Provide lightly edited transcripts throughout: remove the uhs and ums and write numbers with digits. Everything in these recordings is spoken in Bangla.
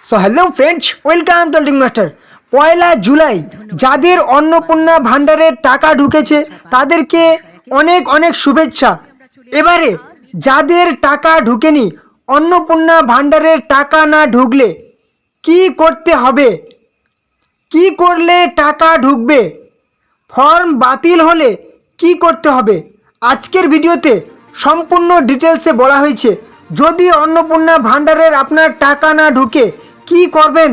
So hello friends, welcome to ultimate master. 1 July যাদের অন্নপূর্ণা ভান্ডারের টাকা ঢুকেছে তাদেরকে অনেক অনেক শুভেচ্ছা। এবারে যাদের টাকা ঢুকেনি, অন্নপূর্ণা ভান্ডারের টাকা না ঢুকলে কি করতে হবে, কি করলে টাকা ঢুকবে, ফর্ম বাতিল হলে কি করতে হবে, আজকের ভিডিওতে সম্পূর্ণ ডিটেলসে বলা হয়েছে। যদি অন্নপূর্ণা ভান্ডারের আপনার টাকা না ঢুকে কি করবেন,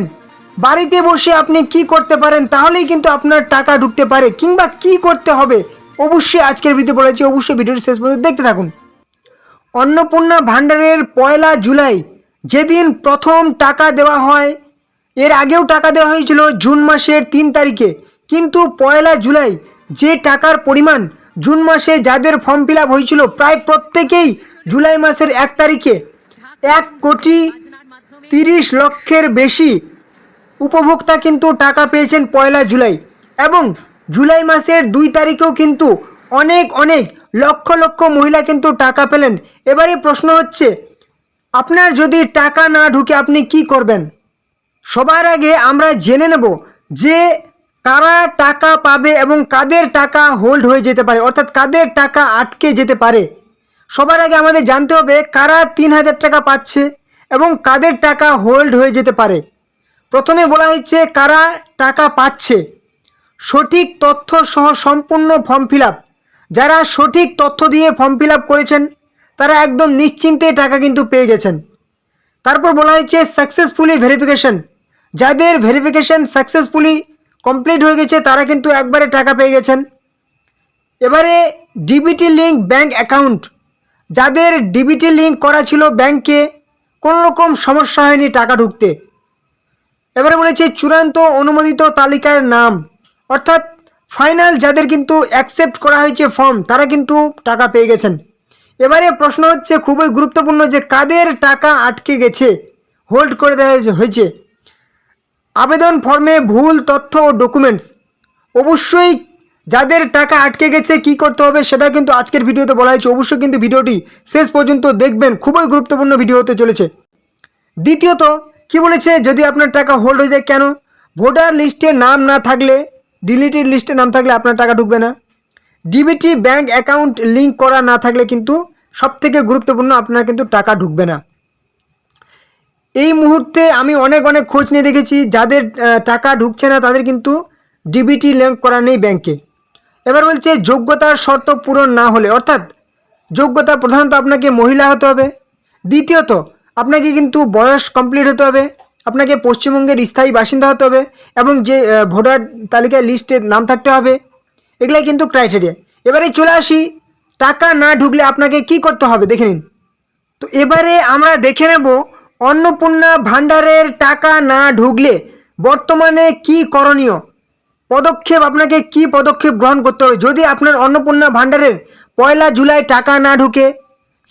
বাড়িতে বসে আপনি কি করতে পারেন, তাহলেই কিন্তু আপনার টাকা ঢুকতে পারে, কিংবা কি করতে হবে অবশ্যই আজকের ভিডিও বলেছি। অবশ্যই ভিডিওটি শেষ পর্যন্ত দেখতে থাকুন। অন্নপূর্ণা ভান্ডারের 1 জুলাই যেদিন প্রথম টাকা দেওয়া হয়, এর আগেও টাকা দেওয়া হয়েছিল জুন মাসের 3 তারিখে, কিন্তু 1 জুলাই যে টাকার পরিমাণ জুন মাসে যাদের ফর্ম ফিল আপ হয়েছিল প্রায় প্রত্যেকেই জুলাই মাসের 1 তারিখে 1,30,00,000 বেশি উপভোক্তা কিন্তু টাকা পেয়েছেন 1 জুলাই। এবং জুলাই মাসের 2 তারিখেও কিন্তু অনেক অনেক লক্ষ লক্ষ মহিলা কিন্তু টাকা পেলেন। এবারে প্রশ্ন হচ্ছে, আপনার যদি টাকা না ঢুকে আপনি কি করবেন? সবার আগে আমরা জেনে নেব যে কারা টাকা পাবে এবং কাদের টাকা হোল্ড হয়ে যেতে পারে, অর্থাৎ কাদের টাকা আটকে যেতে পারে। সবার আগে আমাদের জানতে হবে কারা 3,000 টাকা পাচ্ছে এবং কাদের টাকা হোল্ড হয়ে যেতে পারে। প্রথমে বলা হচ্ছে কারা টাকা পাচ্ছে। সঠিক তথ্য সহ সম্পূর্ণ ফর্ম ফিল আপ, যারা সঠিক তথ্য দিয়ে ফর্ম ফিল আপ করেছেন তারা একদম নিশ্চিন্তে টাকা কিন্তু পেয়ে গেছেন। তারপর বলা হয়েছে সাকসেসফুলি ভেরিফিকেশন, যাদের ভেরিফিকেশন সাকসেসফুলি কমপ্লিট হয়ে গেছে তারা কিন্তু একবারে টাকা পেয়ে গেছেন। এবারে ডিবিটি লিঙ্ক ব্যাংক অ্যাকাউন্ট, যাদের ডিবিটি লিঙ্ক করা ছিল ব্যাংকে, কোনো রকম সমস্যা হয়নি টাকা ঢুকতে। এবারে বলেছে চূড়ান্ত অনুমোদিত তালিকার নাম, অর্থাৎ ফাইনাল যাদের কিন্তু অ্যাকসেপ্ট করা হয়েছে ফর্ম, তারা কিন্তু টাকা পেয়ে গেছেন। এবারে প্রশ্ন হচ্ছে খুবই গুরুত্বপূর্ণ, যে কাদের টাকা আটকে গেছে, হোল্ড করে দেওয়া হয়েছে। আবেদন ফর্মে ভুল তথ্য ও ডকুমেন্টস, অবশ্যই যাদের টাকা আটকে গেছে কি করতে হবে সেটা কিন্তু আজকের ভিডিওতে বলা হয়েছে। অবশ্যই কিন্তু ভিডিওটি শেষ পর্যন্ত দেখবেন, খুবই গুরুত্বপূর্ণ ভিডিও হতে চলেছে। দ্বিতীয়ত কি বলেছে, যদি আপনার টাকা হোল্ড হয়ে যায় কেন? ভোটার লিস্টে নাম না থাকলে, ডিলিটেড লিস্টে নাম থাকলে আপনার টাকা ঢুকবে না। ডিবিটি ব্যাংক অ্যাকাউন্ট লিঙ্ক করা না থাকলে কিন্তু সবথেকে গুরুত্বপূর্ণ, আপনার কিন্তু টাকা ঢুকবে না। এই মুহূর্তে আমি অনেক অনেক খোঁজ নিয়ে দেখেছি, যাদের টাকা ঢুকছে না তাদের কিন্তু ডিবিটি লিঙ্ক করা নেই ব্যাংকে। এবার বলছে যোগ্যতার শর্ত পূরণ না হলে, অর্থাৎ যোগ্যতা প্রধানত আপনাকে মহিলা হতে হবে। দ্বিতীয়ত আপনাকে কিন্তু বয়স কমপ্লিট হতে হবে, আপনাকে পশ্চিমবঙ্গের স্থায়ী বাসিন্দা হতে হবে এবং যে ভোটার তালিকায় লিস্টে নাম থাকতে হবে। এগুলাই কিন্তু ক্রাইটেরিয়া। এবারে চলে আসি টাকা না ঢুকলে আপনাকে কি করতে হবে, দেখে নিন। তো এবারে আমরা দেখে নেব অন্নপূর্ণা ভান্ডারের টাকা না ঢুকলে বর্তমানে কি করণীয় পদক্ষেপ, আপনাকে কি পদক্ষেপ গ্রহণ করতে হবে। যদি আপনার অন্নপূর্ণা ভান্ডারের 1 জুলাই টাকা না ঢুকে,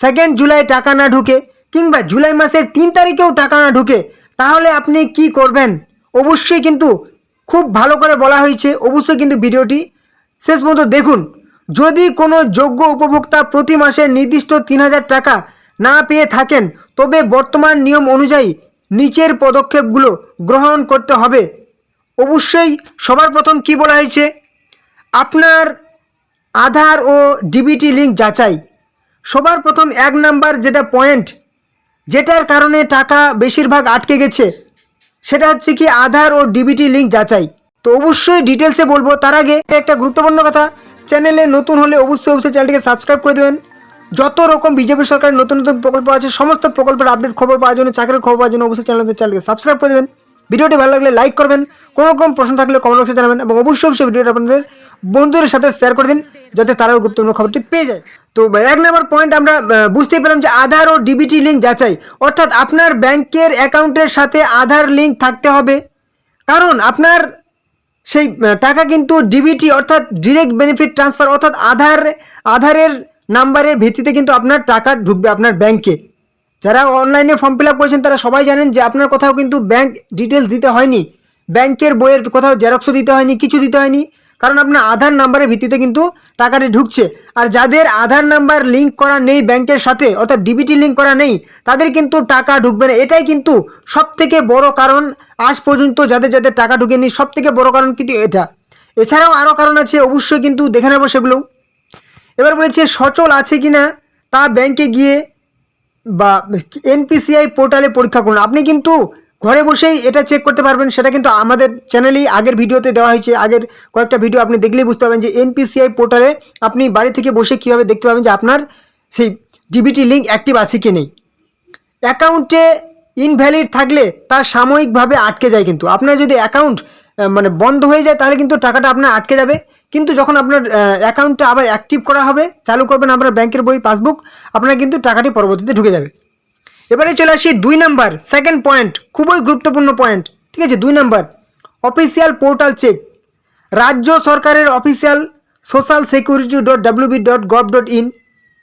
2 জুলাই টাকা না ঢুকে, কিংবা জুলাই মাসের 3 তারিখেও টাকা না ঢুকে, তাহলে আপনি কি করবেন অবশ্যই কিন্তু খুব ভালো করে বলা হয়েছে। অবশ্যই কিন্তু ভিডিওটি শেষ পর্যন্ত দেখুন। যদি কোনো যোগ্য উপভোক্তা প্রতি মাসে নির্দিষ্ট 3,000 টাকা না পেয়ে থাকেন, তবে বর্তমান নিয়ম অনুযায়ী নিচের পদক্ষেপগুলো গ্রহণ করতে হবে। অবশ্যই সবার প্রথম কি বলা হয়েছে, আপনার আধার ও ডিবিটি লিঙ্ক যাচাই। সবার প্রথম 1 নাম্বার যেটা পয়েন্ট, যেটার কারণে টাকা বেশিরভাগ আটকে গেছে, সেটা হচ্ছে কি আধার ও ডিবিটি লিঙ্ক যাচাই। তো অবশ্যই ডিটেলসে বলবো, তার আগে একটা গুরুত্বপূর্ণ কথা, চ্যানেলে নতুন হলে অবশ্যই চ্যানেলটিকে সাবস্ক্রাইব করে দেবেন। যত রকম বিজেপি সরকারের নতুন নতুন প্রকল্প আছে, সমস্ত প্রকল্পের আপডেট খবর পাওয়ার জন্য, চাকরির খবর পাওয়ার জন্য অবশ্যই চ্যানেলটিকে সাবস্ক্রাইব করে দেবেন। ভিডিওটি ভালো লাগলে লাইক করবেন, কোনো রকম প্রশ্ন থাকলে কমেন্ট বক্সে জানাবেন এবং অবশ্যই ভিডিওটা আপনাদের বন্ধুদের সাথে শেয়ার করে দিন, যাতে তারাও গুরুত্বপূর্ণ খবরটি পেয়ে যায়। তো 1 নাম্বার পয়েন্ট আমরা বুঝতে পেলাম যে আধার ও ডিবিটি লিঙ্ক যাচাই, অর্থাৎ আপনার ব্যাংকের অ্যাকাউন্টের সাথে আধার লিঙ্ক থাকতে হবে। কারণ আপনার সেই টাকা কিন্তু ডিবিটি অর্থাৎ ডিরেক্ট বেনিফিট ট্রান্সফার, অর্থাৎ আধারের নাম্বারের ভিত্তিতে কিন্তু আপনার টাকা ঢুকবে আপনার ব্যাংকে। যারা অনলাইনে ফর্ম ফিল আপ করেছেন তারা সবাই জানেন যে আপনার কোথাও কিন্তু ব্যাংক ডিটেলস দিতে হয়নি, ব্যাংকের বইয়ের কোথাও জেরক্সও দিতে হয়নি, কিছু দিতে হয়নি। কারণ আপনার আধার নাম্বারের ভিত্তিতে কিন্তু টাকাটি ঢুকছে। আর যাদের আধার নাম্বার লিঙ্ক করা নেই ব্যাংকের সাথে, অর্থাৎ ডিবিটি লিঙ্ক করা নেই, তাদের কিন্তু টাকা ঢুকবে না। এটাই কিন্তু সবথেকে বড় কারণ, আজ পর্যন্ত যাদের যাদের টাকা ঢুকেনি সবথেকে বড় কারণ কিন্তু এটা। এছাড়াও আরও কারণ আছে, অবশ্যই কিন্তু দেখে নেবো সেগুলো। এবার বলেছে সচল আছে কিনা তা ব্যাংকে গিয়ে বা এনপিসিআই পোর্টালে পরীক্ষা করুন। আপনি কিন্তু ঘরে বসেই এটা চেক করতে পারবেন। সেটা কিন্তু আমাদের চ্যানেলেই আগের ভিডিওতে দেওয়া হয়েছে। আগের কয়েকটা ভিডিও আপনি দেখলেই বুঝতে পারবেন যে এনপিসিআই পোর্টালে আপনি বাড়ি থেকে বসে কীভাবে দেখতে পাবেন যে আপনার সেই ডিবিটি লিঙ্ক অ্যাক্টিভ আছে কি নেই। অ্যাকাউন্টে ইনভ্যালিড থাকলে তা সাময়িকভাবে আটকে যায়। কিন্তু আপনার যদি অ্যাকাউন্ট মানে বন্ধ হয়ে যায় তাহলে কিন্তু টাকাটা আপনার আটকে যাবে। কিন্তু যখন আপনার অ্যাকাউন্টটা আবার অ্যাক্টিভ করা হবে, চালু করবেন আপনার ব্যাংকের বই পাসবুক, আপনার কিন্তু টাকাটি পরবর্তীতে ঢুকে যাবে। এবারে চলে আসি 2 নাম্বার, সেকেন্ড পয়েন্ট, খুবই গুরুত্বপূর্ণ পয়েন্ট। ঠিক আছে, 2 নাম্বার অফিসিয়াল পোর্টাল চেক। রাজ্য সরকারের অফিসিয়াল socialsecurity.wb.gov.in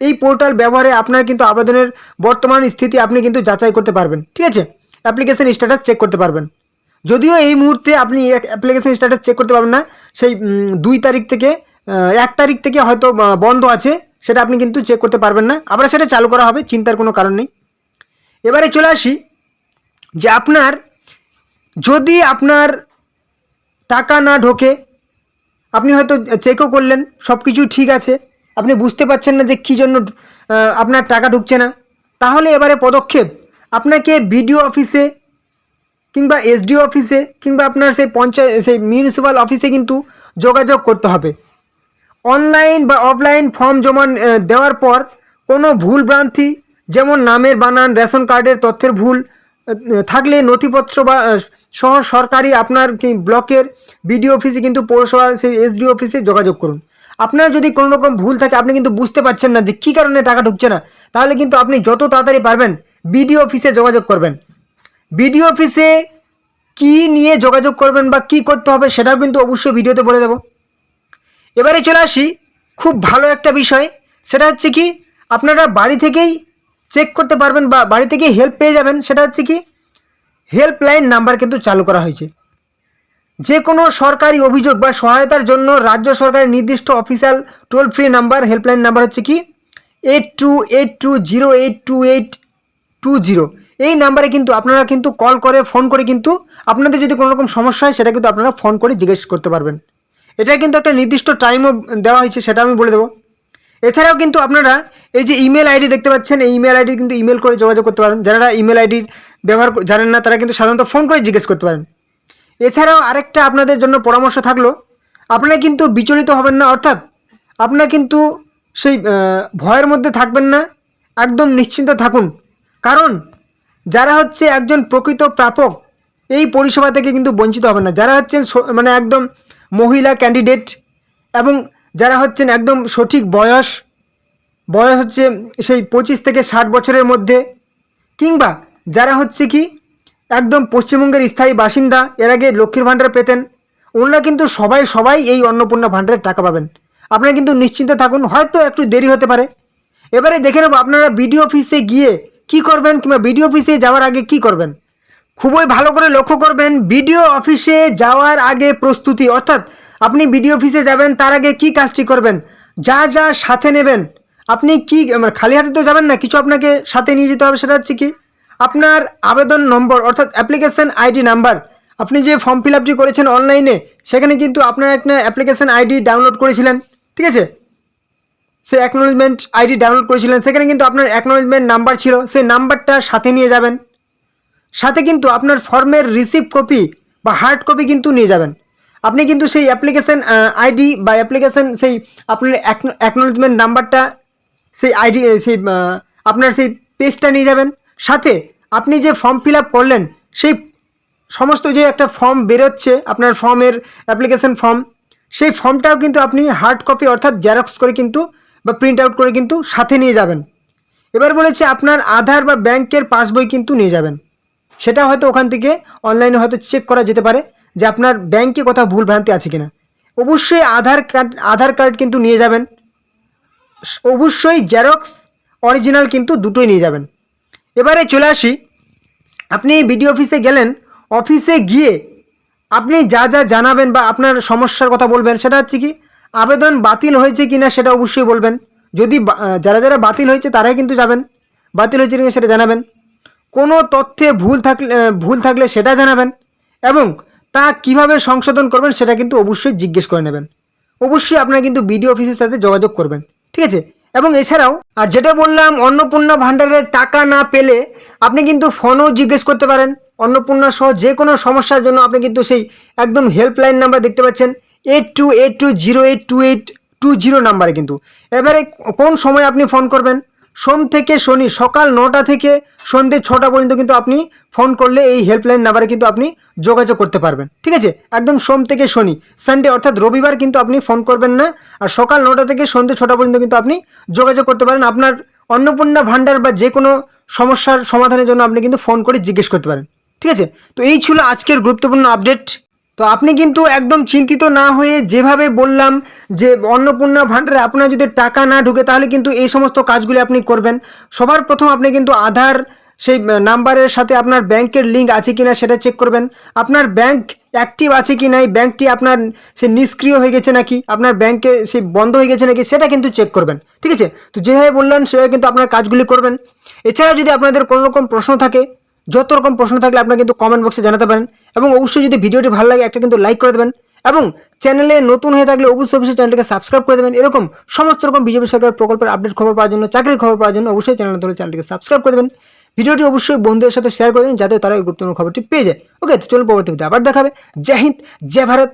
এই পোর্টাল ব্যবহারে আপনার কিন্তু আবেদনের বর্তমান স্থিতি আপনি কিন্তু যাচাই করতে পারবেন। ঠিক আছে, অ্যাপ্লিকেশন স্ট্যাটাস চেক করতে পারবেন। যদিও এই মুহূর্তে আপনি অ্যাপ্লিকেশন স্ট্যাটাস চেক করতে পারবেন না, সেই 2 তারিখ থেকে 1 তারিখ থেকে হয়তো বন্ধ আছে, সেটা আপনি কিন্তু চেক করতে পারবেন না। আবার সেটা চালু করা হবে, চিন্তার কোনো কারণ নেই। এবারে চলে আসি যে আপনার যদি আপনার টাকা না ঢোকে, আপনি হয়তো চেকও করলেন সব কিছু ঠিক আছে, আপনি বুঝতে পারছেন না যে কী জন্য আপনার টাকা ঢুকছে না, তাহলে এবারে পদক্ষেপ আপনাকে বিডিও অফিসে কিংবা এসডিও অফিসে কিংবা আপনার সেই সেই মিউনিসিপ্যাল অফিসে কিন্তু যোগাযোগ করতে হবে। অনলাইন বা অফলাইন ফর্ম জমা দেওয়ার পর কোনো ভুল ভ্রান্তি, যেমন নামের বানান, রেশন কার্ডের তথ্যের ভুল থাকলে নথিপত্র বা সহ সরকারি আপনার ব্লকের বিডিও অফিসে কিন্তু পৌরসভা সেই এসডিও অফিসে যোগাযোগ করুন। আপনার যদি কোনো রকম ভুল থাকে, আপনি কিন্তু বুঝতে পারছেন না যে কী কারণে টাকা ঢুকছে না, তাহলে কিন্তু আপনি যত তাড়াতাড়ি পারবেন বিডিও অফিসে যোগাযোগ করবেন। বিডিও অফিসে কী নিয়ে যোগাযোগ করবেন বা কী করতে হবে সেটাও কিন্তু অবশ্যই ভিডিওতে বলে দেবো। এবারে চলে আসি খুব ভালো একটা বিষয়, সেটা হচ্ছে কি আপনারা বাড়ি থেকেই চেক করতে পারবেন বা বাড়ি থেকেই হেল্প পেয়ে যাবেন। সেটা হচ্ছে কি হেল্পলাইন নাম্বার কিন্তু চালু করা হয়েছে। যে কোনো সরকারি অভিযোগ বা সহায়তার জন্য রাজ্য সরকারের নির্দিষ্ট official toll free number, helpline number হচ্ছে কি 8282082820। এই নাম্বারে কিন্তু আপনারা কিন্তু কল করে ফোন করে কিন্তু আপনাদের যদি কোনো রকম সমস্যা হয় সেটা কিন্তু আপনারা ফোন করে জিজ্ঞেস করতে পারবেন। এটা কিন্তু একটা নির্দিষ্ট টাইমও দেওয়া হয়েছে, সেটা আমি বলে দেবো। এছাড়াও কিন্তু আপনারা এই যে ইমেল আইডি দেখতে পাচ্ছেন, এই ইমেল আইডি কিন্তু ইমেল করে যোগাযোগ করতে পারেন। যারা ইমেল আইডির ব্যবহার জানেন না তারা কিন্তু সাধারণত ফোন করে জিজ্ঞেস করতে পারেন। এছাড়াও আরেকটা আপনাদের জন্য পরামর্শ থাকলো, আপনারা কিন্তু বিচলিত হবেন না, অর্থাৎ আপনারা কিন্তু সেই ভয়ের মধ্যে থাকবেন না, একদম নিশ্চিন্ত থাকুন। কারণ যারা হচ্ছে একজন প্রকৃত প্রাপক এই পরিষেবা থেকে কিন্তু বঞ্চিত হবেন না। যারা হচ্ছেন মানে একদম মহিলা ক্যান্ডিডেট এবং যারা হচ্ছেন একদম সঠিক বয়স হচ্ছে সেই 25 থেকে 60 বছরের মধ্যে, কিংবা যারা হচ্ছে কি একদম পশ্চিমবঙ্গের স্থায়ী বাসিন্দা, এর আগে লক্ষ্মীর ভাণ্ডার পেতেন, ওনারা কিন্তু সবাই এই অন্নপূর্ণা ভাণ্ডারের টাকা পাবেন। আপনারা কিন্তু নিশ্চিন্তে থাকুন, হয়তো একটু দেরি হতে পারে। এবারে দেখে নেব আপনারা বিডিও অফিসে গিয়ে কি করবেন কিংবা বিডিও অফিসে যাওয়ার আগে কি করবেন। খুবই ভালো করে লক্ষ্য করবেন, বিডিও অফিসে যাওয়ার আগে প্রস্তুতি, অর্থাৎ আপনি বিডিও অফিসে যাবেন তার আগে কি কাজটি করবেন, যা যা সাথে নেবেন। আপনি কি খালি হাতে তো যাবেন না, কিছু আপনাকে সাথে নিয়ে যেতে হবে। সেটা হচ্ছে কি আপনার আবেদন নম্বর, অর্থাৎ অ্যাপ্লিকেশন আইডি নাম্বার। আপনি যে ফর্ম ফিল আপটি করেছেন অনলাইনে, সেখানে কিন্তু আপনার একটা অ্যাপ্লিকেশন আইডি ডাউনলোড করেছিলেন। ঠিক আছে, সেই অ্যাকনোলেজমেন্ট আইডি ডাউনলোড করেছিলেন, সেখানে কিন্তু আপনার অ্যাকনোলেজমেন্ট নাম্বার ছিল, সেই নাম্বারটা সাথে নিয়ে যাবেন। সাথে কিন্তু আপনার ফর্মের রিসিপ্ট কপি বা হার্ড কপি কিন্তু নিয়ে যাবেন। আপনি কিন্তু সেই অ্যাপ্লিকেশন আইডি বা অ্যাপ্লিকেশন সেই আপনার অ্যাকনোলেজমেন্ট নাম্বারটা, সেই আইডি, সেই আপনার সেই পেজটা নিয়ে যাবেন। সাথে আপনি যে ফর্ম ফিল আপ করলেন সেই সমস্ত যে একটা ফর্ম বেরোচ্ছে আপনার ফর্মের অ্যাপ্লিকেশন ফর্ম, সেই ফর্মটাও কিন্তু আপনি হার্ড কপি অর্থাৎ জেরক্স করে কিন্তু বা প্রিন্ট আউট করে কিন্তু সাথে নিয়ে যাবেন। এবার বলেছে আপনার আধার বা ব্যাংকের পাসবই কিন্তু নিয়ে যাবেন। সেটা হয়তো ওখান থেকে অনলাইনে হয়তো চেক করা যেতে পারে যে আপনার ব্যাংকে কোথাও ভুল ভ্রান্তি আছে কিনা। অবশ্যই আধার কার্ড কিন্তু নিয়ে যাবেন। অবশ্যই জেরক্স অরিজিনাল কিন্তু দুটোই নিয়ে যাবেন। এবারে চলে আসি, আপনি বিডিও অফিসে গেলেন, অফিসে গিয়ে আপনি যা যা জানাবেন বা আপনার সমস্যার কথা বলবেন সেটা হচ্ছে কি আবেদন বাতিল হয়েছে কিনা সেটা অবশ্যই বলবেন। যদি যারা যারা বাতিল হয়েছে তারাই কিন্তু যাবেন, বাতিল হয়েছে কিনা সেটা জানাবেন। কোনো তথ্যে ভুল থাকলে সেটা জানাবেন এবং তা কিভাবে সংশোধন করবেন সেটা কিন্তু অবশ্যই জিজ্ঞেস করে নেবেন। অবশ্যই আপনারা কিন্তু বিডিও অফিসের সাথে যোগাযোগ করবেন, ঠিক আছে। এবং এছাড়াও আর যেটা বললাম, অন্নপূর্ণা ভাণ্ডারের টাকা না পেলে আপনি কিন্তু ফোনও জিজ্ঞেস করতে পারেন। অন্নপূর্ণা সহ যে কোনো সমস্যার জন্য আপনি কিন্তু সেই একদম হেল্পলাইন নাম্বার দেখতে পাচ্ছেন 8282082820 নাম্বারে কিন্তু। এবারে কোন সময় আপনি ফোন করবেন? সোম থেকে শনি সকাল 9টা থেকে সন্ধ্যে 6টা পর্যন্ত কিন্তু আপনি ফোন করলে এই হেল্পলাইন নাম্বারে কিন্তু আপনি যোগাযোগ করতে পারবেন, ঠিক আছে। একদম সোম থেকে শনি, সানডে অর্থাৎ রবিবার কিন্তু আপনি ফোন করবেন না। আর সকাল 9টা থেকে সন্ধ্যে 6টা পর্যন্ত কিন্তু আপনি যোগাযোগ করতে পারেন আপনার অন্নপূর্ণা ভাণ্ডার বা যে কোনো সমস্যার সমাধানের জন্য আপনি কিন্তু ফোন করে জিজ্ঞেস করতে পারেন, ঠিক আছে। তো এই ছিল আজকের গুরুত্বপূর্ণ আপডেট। তো আপনি কিন্তু একদম চিন্তিত না হয়ে যেভাবে বললাম যে অন্নপূর্ণা ভাণ্ডারে আপনার যদি টাকা না ঢুকে তাহলে কিন্তু এই সমস্ত কাজগুলি আপনি করবেন। সবার প্রথম আপনি কিন্তু আধার সেই নাম্বারের সাথে আপনার ব্যাংকের লিঙ্ক আছে কিনা সেটা চেক করবেন। আপনার ব্যাংক অ্যাক্টিভ আছে কি না, ব্যাংকটি আপনার সে নিষ্ক্রিয় হয়ে গেছে নাকি, আপনার ব্যাংকে সে বন্ধ হয়ে গেছে নাকি সেটা কিন্তু চেক করবেন, ঠিক আছে। তো যেভাবে বললেন সেভাবে কিন্তু আপনার কাজগুলি করবেন। এছাড়া যদি আপনাদের কোনো রকম প্রশ্ন থাকে, যত রকম প্রশ্ন থাকলে আপনারা কিন্তু কমেন্ট বক্সে জানাতে পারেন। এবং অবশ্যই যদি ভিডিওটি ভালো লাগে একটা কিন্তু লাইক করে দেবেন এবং চ্যানেলে নতুন হয়ে থাকলে অবশ্যই চ্যানেলটাকে সাবস্ক্রাইব করে দেবেন। এরকম সমস্ত রকম বিজেপি সরকার প্রকল্পের আপডেট খবর পাওয়ার জন্য, চাকরির খবর পাওয়ার জন্য অবশ্যই চ্যানেলটাকে সাবস্ক্রাইব করে দেবেন। ভিডিওটি অবশ্যই বন্ধুদের সাথে শেয়ার করে দিন যাতে তারা এই গুরুত্বপূর্ণ খবরটি পেয়ে যায়। ওকে, তো চলুন পরবর্তী ভিডিও আবার দেখাবে। জয় হিন্দ, জয় ভারত।